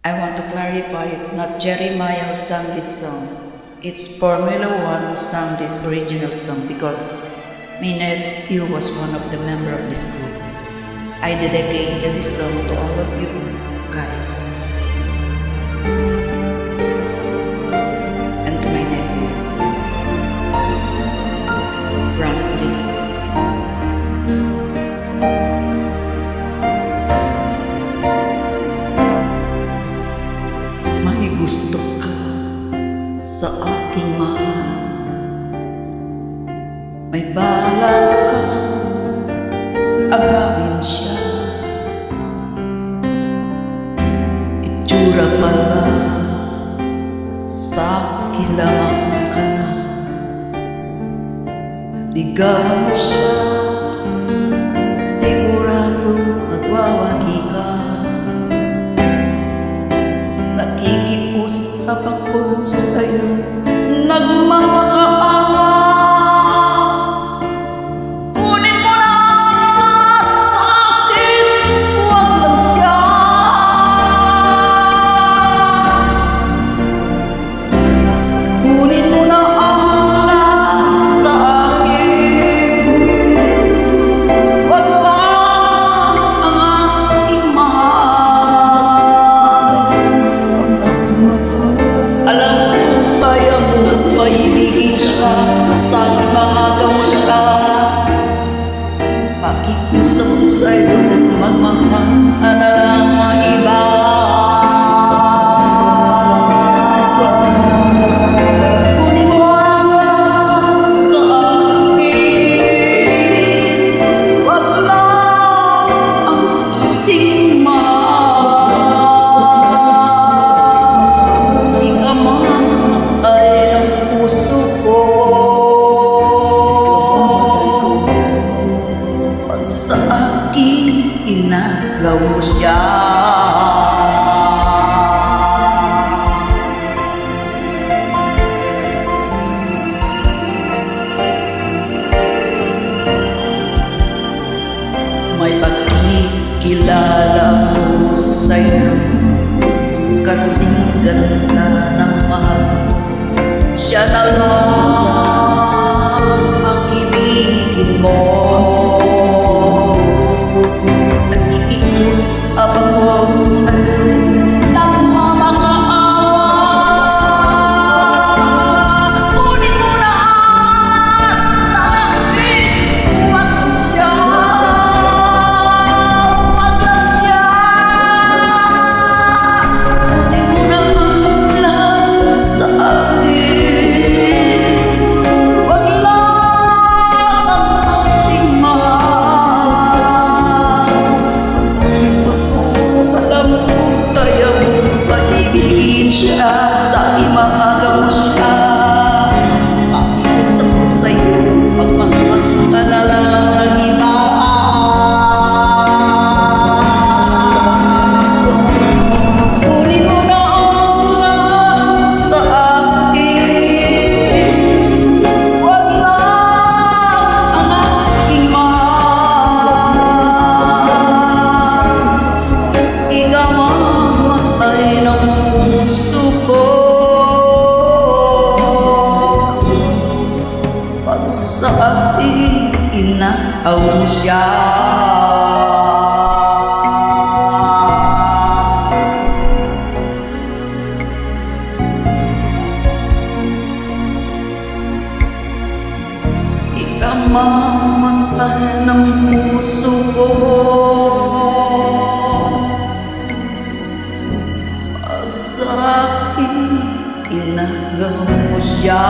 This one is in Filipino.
I want to clarify, it's not Jeremiah who sang this song. It's Formula One who sang this original song because my nephew was one of the members of this group. I dedicated this song to all of you guys. And to my nephew, Francis. May gusto ka sa aking mahal, may balak kang agawin siya. Itsura pala sa kilamang ka na, ligaw mo siya, sigurado magwawagi ka. Nakikiusap ako sa'yo, nagmamakaangat. Kunin mo na sa akin, huwag lang siya. Kunin mo na ang lahat sa akin, huwag lang ang aking mahal. Alam mo kaya mo paibigin siya, sa ibagaw siya. Pakiusap ko sa'yo, magmahal na lang ang iba. Kunin mo ang lahat sa akin, huwag lang ang ating mahal. Di ka mamatay ng puso ko pag sa akin inagaw mo siya. May pagkikilala ko sa'yo, kasing ganda ng mahal. Siya na lang ang ibigin mo. Nakikiusap ako sa'yo, nagmamakaawat. Kunin mo na sa akin, huwag lang siya. Huwag lang siya. Kunin mo na lang sa akin, huwag lang ang ating mahal. Alam mo kaya mo paibigin siya, sa imagaw siya. Pakiusap ko sa'yo, magmahal ka na lang ang iba. Kunin mo na ang lahat sa akin, huwag lang ang aking mahal. Ikaw mamatay ng puso ko pag sa akin inagaw mo siya. Ikaw mamatay ng puso ko pag sa akin inagaw mo siya.